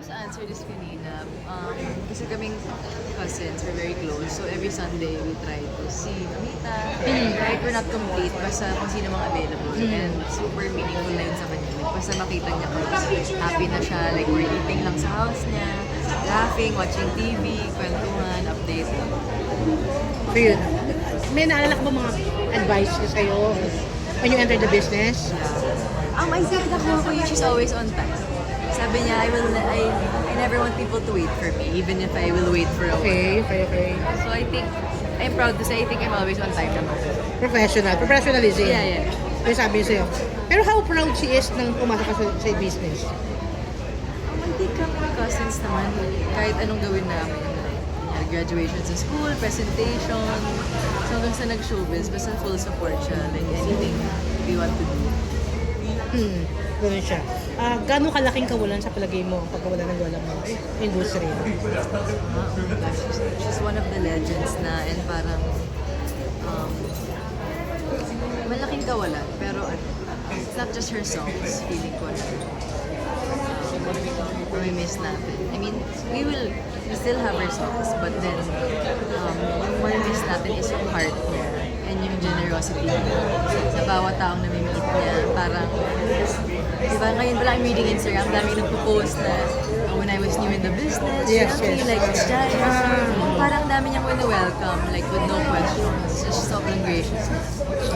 to answer this kanina. Kasi kaming cousins, we're very close. So every Sunday, we try to see Mamita. Right, we're not complete, basta kung sino mga available. And super meaningful na yun sa kanya. Like, basta makita niya ko, happy na siya. Like, we're eating lang sa house niya, laughing, watching TV, kwentuhan, update. So yun, may naalala ka ba mga advice niya sa'yo when you enter the business? I think nakuha ko yun, she's always on time. Sabi niya, I never want people to wait for me, even if I will wait for a while. Okay. So I think, I'm proud to say, I think I'm always on time naman. Professionalism. Yeah. Yung sabi niya sa'yo. Pero how proud she is nang pumasok ka sa business? I think kami cousins naman, kahit anong gawin namin. Graduation sa school, presentation, so hanggang sa nag-showbiz, basta full support siya, like anything we want to do. Ganun siya. Gano'ng kalaking kawalan sa palagay mo ang pagkawala ng lola mo industry? She's one of the legends na, and parang malaking kawalan, pero it's not just her songs, feeling ko na we miss natin. I mean, we still have her songs, but then what we miss natin is yung heart niya and yung generosity niya sa bawat taong namimit niya. Parang, diba, ngayon pala I'm reading Instagram, dami nagpo-post na when I was new in the business, Yes. like, it's giant. Parang dami niyang welcome, like, with no questions. Just sobrang gracious.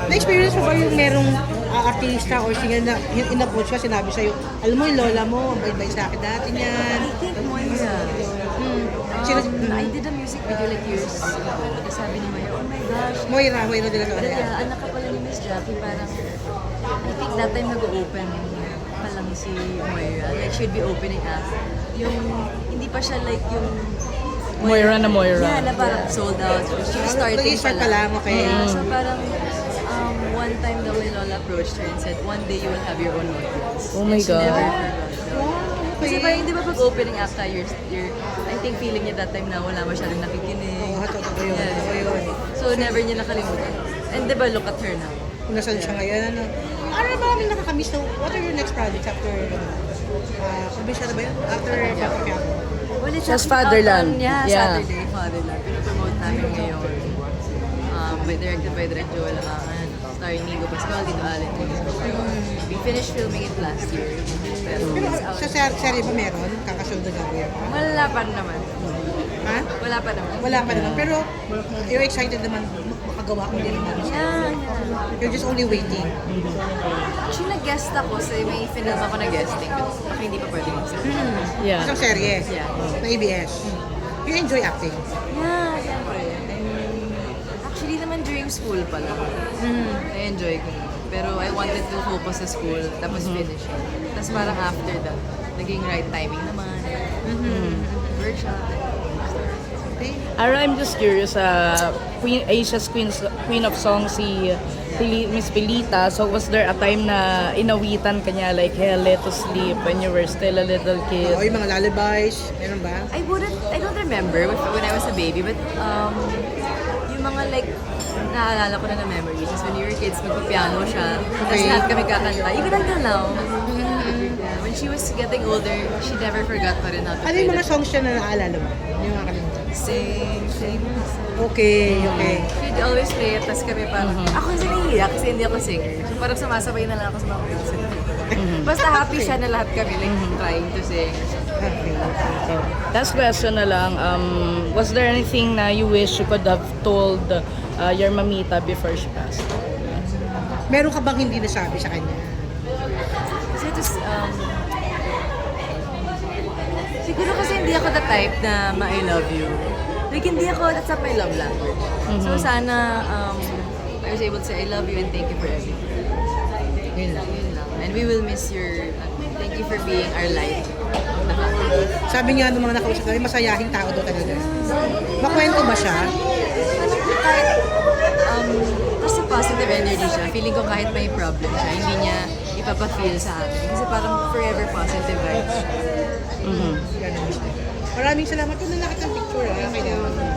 Na-experience mo ba yung merong artista or singer na in-approach ka, sinabi sa'yo, alam mo yung lola mo, ang bait-bait sa akin dati niyan. I think Moira. I did a music video like years ago. Tapos sabi ni Moira, oh my gosh. Moira de la Torre. Anak ka pala ni Miss Jackie. Parang, I think that time nag-open pa lang si Moira. Like, she'd be opening up. Yung, hindi pa siya like yung Moira na Moira. Yeah, na parang sold out. So, she was starting Nag-i-start pa lang, okay. Yeah, so parang, one time daw my lola approached her and said, one day you will have your own audience. Oh my And she God. never forgot. Kasi parang, di ba pag opening act ka, I think feeling niya that time na wala masyadong nakikinig. Totoo yun. So never niya nakalimutan. And di ba, look at her now. Kung nasan siya ngayon, ano. Ano ba kami nakakamiss na, what are your next projects after, probinsya na ba yun? After Papa Quiapo? Well, it's Just actually Fatherland. out on, yeah, Yeah. Saturday, Fatherland. Pinopromote namin ngayon. Directed by Direct Joel Amangan. Starring Nico Pascual, Tito Allen. We finished filming it last year. Pero Pero it's out. sa serye ba meron? Kakasunod na gagawin? Wala pa naman. Ha? Wala pa naman. Wala pa naman. Pero you're excited naman makagawa ko din naman. Yeah. You're just only waiting. Actually, nag-guest ako sa may film ako na guesting. Baka hindi pa pwede yung sabi. Yeah. Isang serye Yeah. na ABS. You enjoy acting? Yeah, siyempre. Actually naman during school pa lang. I-enjoy ko. Pero I wanted to focus sa school, tapos finish it. Tapos parang after that, naging right timing naman. Workshop. Okay. Ara, I'm just curious, Asia's Queen of Song si Miss Pilita. So was there a time na inawitan kanya like Hell Let to Sleep when you were still a little kid? Oo, yung mga lullabies. Meron ba? I don't remember when I was a baby, but yung mga like, naaalala ko na memories is when we were kids, magpa-piano siya. Tapos Okay. lahat kami kakanta. Even until now. Yeah, when she was getting older, she never forgot pa rin how to Ano play yung mga the- songs siya na naalala mo? Yung mga kalimutan. Sing. Okay. She'd always play it, tapos kami parang, ako kasi nahihiya kasi hindi ako singer. So parang sumasabay na lang ako sa mga music. Basta happy siya na lahat kami, like trying to sing. Okay. So, last question na lang, was there anything na you wish you could have told your mamita before she passed? Meron ka bang hindi nasabi sa kanya? Kasi ito, siguro kasi hindi ako the type na ma-I love you. Like hindi ako, that's not my love language. So sana I was able to say I love you and thank you for everything. Yun lang. Yun lang. And we will miss your, thank you for being our light of the family. Sabi nga ng mga nakausap namin, masayahing tao daw talaga. Makwento ba siya? Kahit, basta positive energy siya. Feeling ko kahit may problem siya, hindi niya ipapa-feel sa akin. Kasi parang forever positive vibes siya. Ganun. Maraming salamat. Kung nakita ang picture, kailangan.